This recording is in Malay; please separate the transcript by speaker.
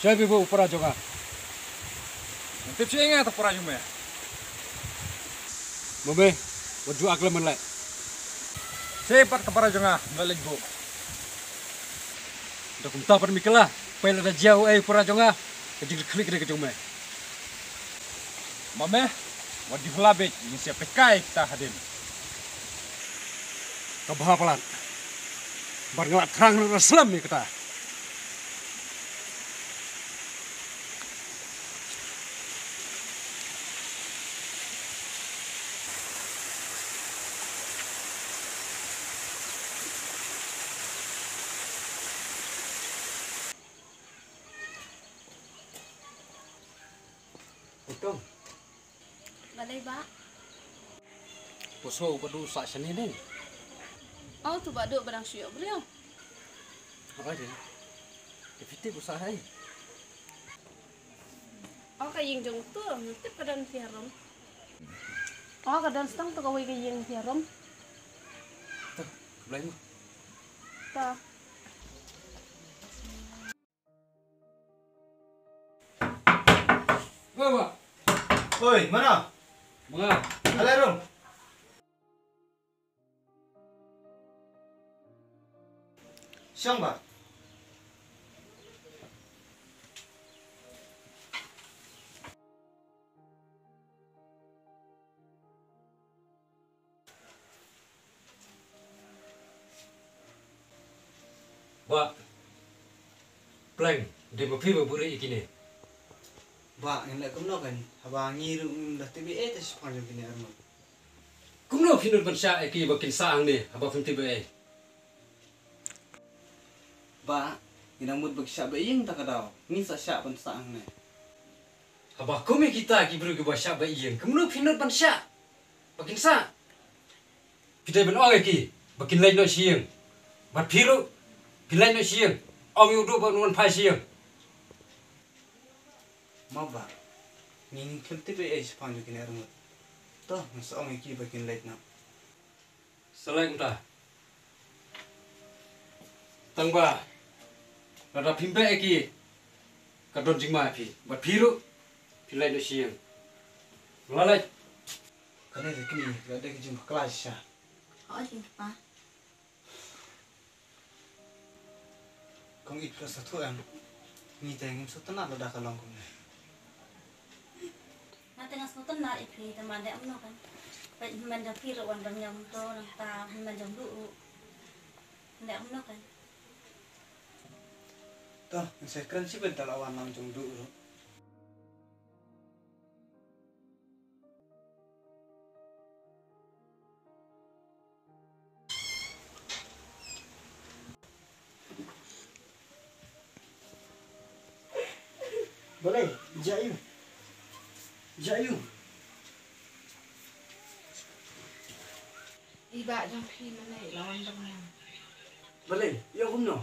Speaker 1: Saya bibu pura jonga.
Speaker 2: Nanti sih ingat pura jume.
Speaker 1: Mame, wajib aklam menlai.
Speaker 2: Cepat ke para jonga, balik bu.
Speaker 1: Dah kumta per miklah. Pela dah jauh pura jonga. Jadi klik ke jonga.
Speaker 2: Mame, wajib labik ini siapa kai kita hadir.
Speaker 1: Kabah pelat. Barngelat terang Islam ni kita. Betul.
Speaker 3: Balai ba?
Speaker 1: Puso padu sak seni ni.
Speaker 3: Oh tu ba duk barang syuk beliau.
Speaker 1: Apa dia? Kita usaha hai.
Speaker 3: Oh kaying jong tu, nanti kadan tiarom. Oh kadan stang tu kawai kaying tiarom.
Speaker 1: Tuh, belai mu.
Speaker 3: Ta.
Speaker 1: Bawa.
Speaker 4: Oi, mana?
Speaker 1: Menga.
Speaker 4: Alai rum. Siang ba?
Speaker 1: Ba. Pleng, dia berpi berburi ikini.
Speaker 4: Ba, yang nak kumno kan? Haba ngiru dah tibi tas panjang kini armo.
Speaker 1: Kumno finur bansya iki bakin saang ni, haba finti be.
Speaker 4: Ba, ina mud bagsya ba iyeng tak kadaw. Ni sa sya pan saang na.
Speaker 1: Haba kumi kita ki beri ke basya ba iyeng. Kumno finur bansya. Bakin sa. Kita ben ong iki, bakin lain no sieng. Bat piru, pilai no sieng. Ong yudu ba nuan pai sieng.
Speaker 4: Ma ba. Ni kel tibi panjang kini armo. Toh, masa ong iki bakin late na.
Speaker 1: Selain ta. Tangba. Nada pimpe iki. Kadon jingma pi. Bat piru, pilai no sieng. Lalai.
Speaker 4: Kana kini ada kijim kelas sya.
Speaker 3: Oh jumpa.
Speaker 4: Kong it ka satu am. Ni tengim sutana dah kalong kong.
Speaker 3: Nanti ngas motor nak ipi teman dia amno kan. Baik man jam piro wan bang nyam to nang ta man jam dulu. Ndak amno kan.
Speaker 4: Toh, saya keren sih bentar awan langsung dulu. Boleh, jayu. Jayu.
Speaker 3: Iba jam pi mana lawan bang nyam.
Speaker 4: Boleh, ya kumno.